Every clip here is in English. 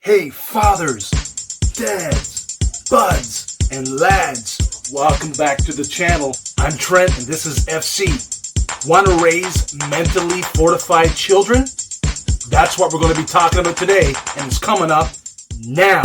Hey fathers, dads, buds, and lads, welcome back to the channel. I'm Trent and this is FC. Want to raise mentally fortified children? That's what we're going to be talking about today, and it's coming up now.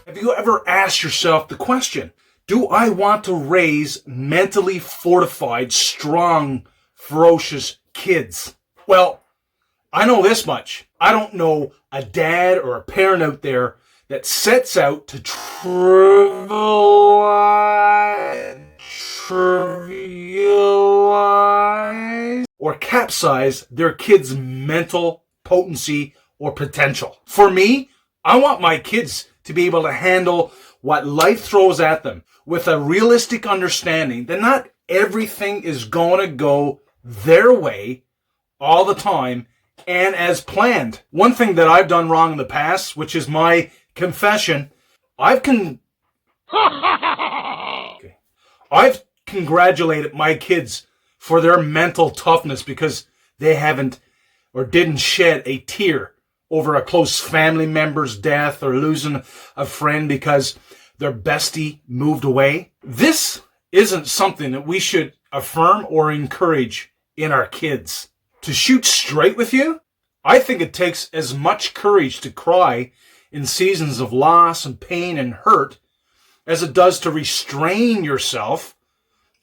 Have you ever asked yourself the question, do I want to raise mentally fortified, strong, ferocious kids? Well, I know this much. I don't know a dad or a parent out there that sets out to trivialize or capsize their kids' mental potency or potential. For me, I want my kids to be able to handle what life throws at them with a realistic understanding that not everything is going to go their way all the time and as planned. One thing that I've done wrong in the past, which is my confession, I've congratulated my kids for their mental toughness because they haven't or didn't shed a tear over a close family member's death or losing a friend because their bestie moved away. This isn't something that we should affirm or encourage in our kids. To shoot straight with you, I think it takes as much courage to cry in seasons of loss and pain and hurt as it does to restrain yourself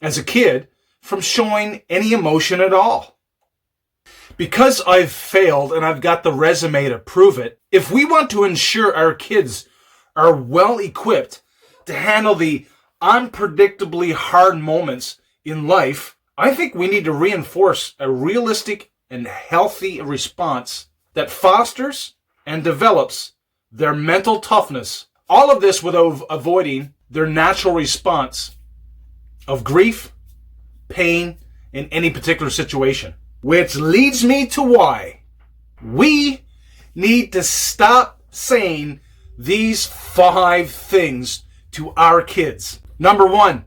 as a kid from showing any emotion at all. Because I've failed and I've got the resume to prove it, if we want to ensure our kids are well equipped to handle the unpredictably hard moments in life, I think we need to reinforce a realistic and healthy response that fosters and develops their mental toughness. All of this without avoiding their natural response of grief, pain, in any particular situation. Which leads me to why we need to stop saying these 5 things to our kids. Number 1,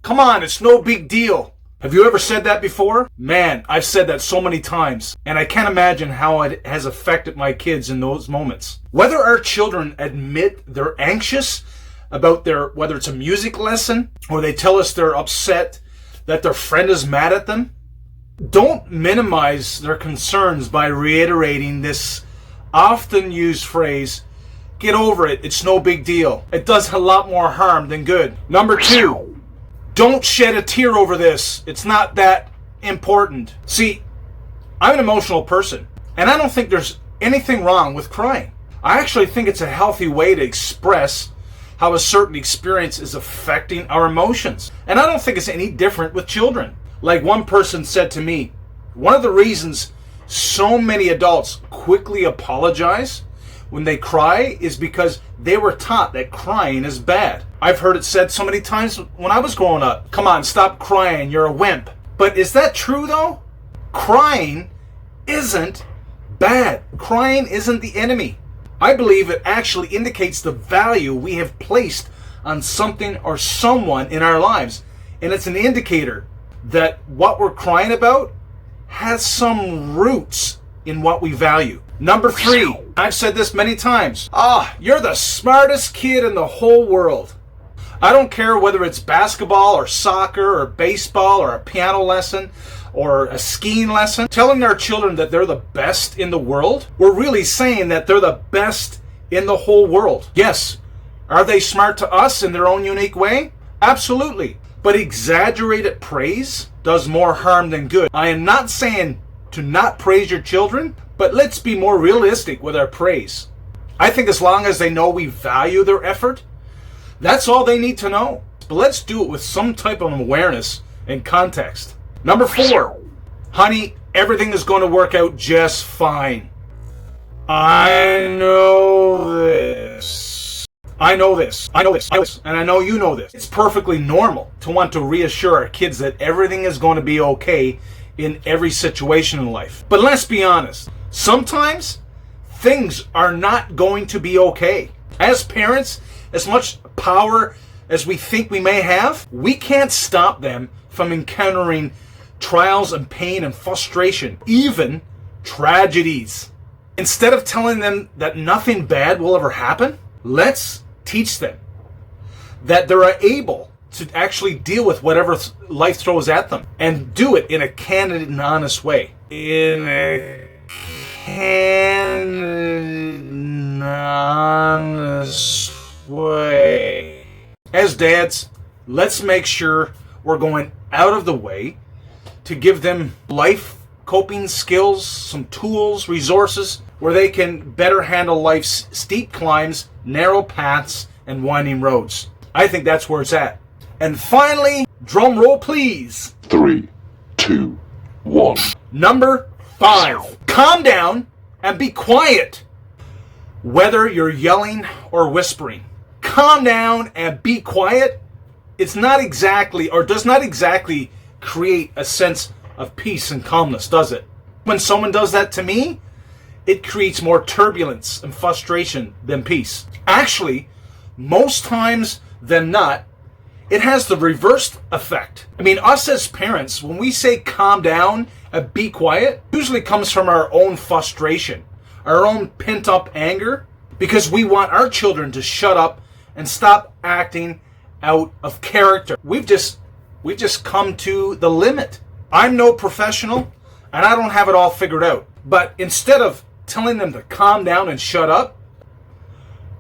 come on, it's no big deal. Have you ever said that before? Man, I've said that so many times, and I can't imagine how it has affected my kids in those moments. Whether our children admit they're anxious about whether it's a music lesson, or they tell us they're upset that their friend is mad at them, don't minimize their concerns by reiterating this often used phrase, get over it, it's no big deal. It does a lot more harm than good. Number 2, don't shed a tear over this. It's not that important. See, I'm an emotional person, and I don't think there's anything wrong with crying. I actually think it's a healthy way to express how a certain experience is affecting our emotions. And I don't think it's any different with children. Like one person said to me, one of the reasons so many adults quickly apologize when they cry is because they were taught that crying is bad. I've heard it said so many times when I was growing up, come on, stop crying, you're a wimp. But is that true though? Crying isn't bad. Crying isn't the enemy. I believe it actually indicates the value we have placed on something or someone in our lives. And it's an indicator that what we're crying about has some roots in what we value. Number 3, I've said this many times. You're the smartest kid in the whole world. I don't care whether it's basketball or soccer or baseball or a piano lesson or a skiing lesson. Telling our children that they're the best in the world, we're really saying that they're the best in the whole world. Yes, are they smart to us in their own unique way? Absolutely. But exaggerated praise does more harm than good. I am not saying to not praise your children, but let's be more realistic with our praise. I think as long as they know we value their effort, that's all they need to know. But let's do it with some type of awareness and context. Number 4, honey, everything is going to work out just fine. I know this. I know this, and I know you know this. It's perfectly normal to want to reassure our kids that everything is going to be okay in every situation in life. But let's be honest, sometimes things are not going to be okay. As parents, as much power as we think we may have, we can't stop them from encountering trials and pain and frustration, even tragedies. Instead of telling them that nothing bad will ever happen, let's teach them that they're able to actually deal with whatever life throws at them and do it in a candid and honest way. In a candid and honest way. As dads, let's make sure we're going out of the way to give them life coping skills, some tools, resources, where they can better handle life's steep climbs, narrow paths, and winding roads. I think that's where it's at. And finally, drum roll please. 3, 2, 1. Number 5. Calm down and be quiet. Whether you're yelling or whispering, calm down and be quiet. It's not exactly, or does not exactly create a sense of peace and calmness, does it? When someone does that to me, it creates more turbulence and frustration than peace. Actually, most times than not, it has the reversed effect. I mean, us as parents, when we say calm down and be quiet, usually comes from our own frustration, our own pent-up anger, because we want our children to shut up and stop acting out of character. We've just come to the limit. I'm no professional, and I don't have it all figured out. But instead of telling them to calm down and shut up,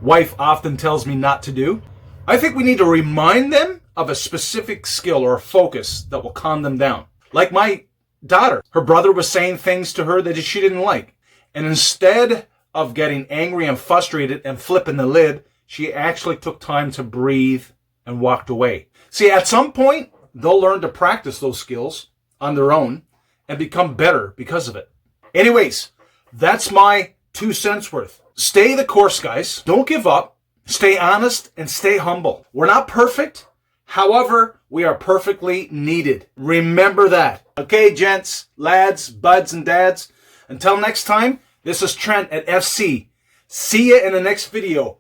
wife often tells me not to do, I think we need to remind them of a specific skill or a focus that will calm them down. Like my daughter, her brother was saying things to her that she didn't like. And instead of getting angry and frustrated and flipping the lid, she actually took time to breathe and walked away. See, at some point, they'll learn to practice those skills on their own and become better because of it. Anyways, that's my 2 cents worth. Stay the course, guys. Don't give up. Stay honest and stay humble. We're not perfect. However, we are perfectly needed. Remember that. Okay, gents, lads, buds, and dads. Until next time, this is Trent at FC. See you in the next video.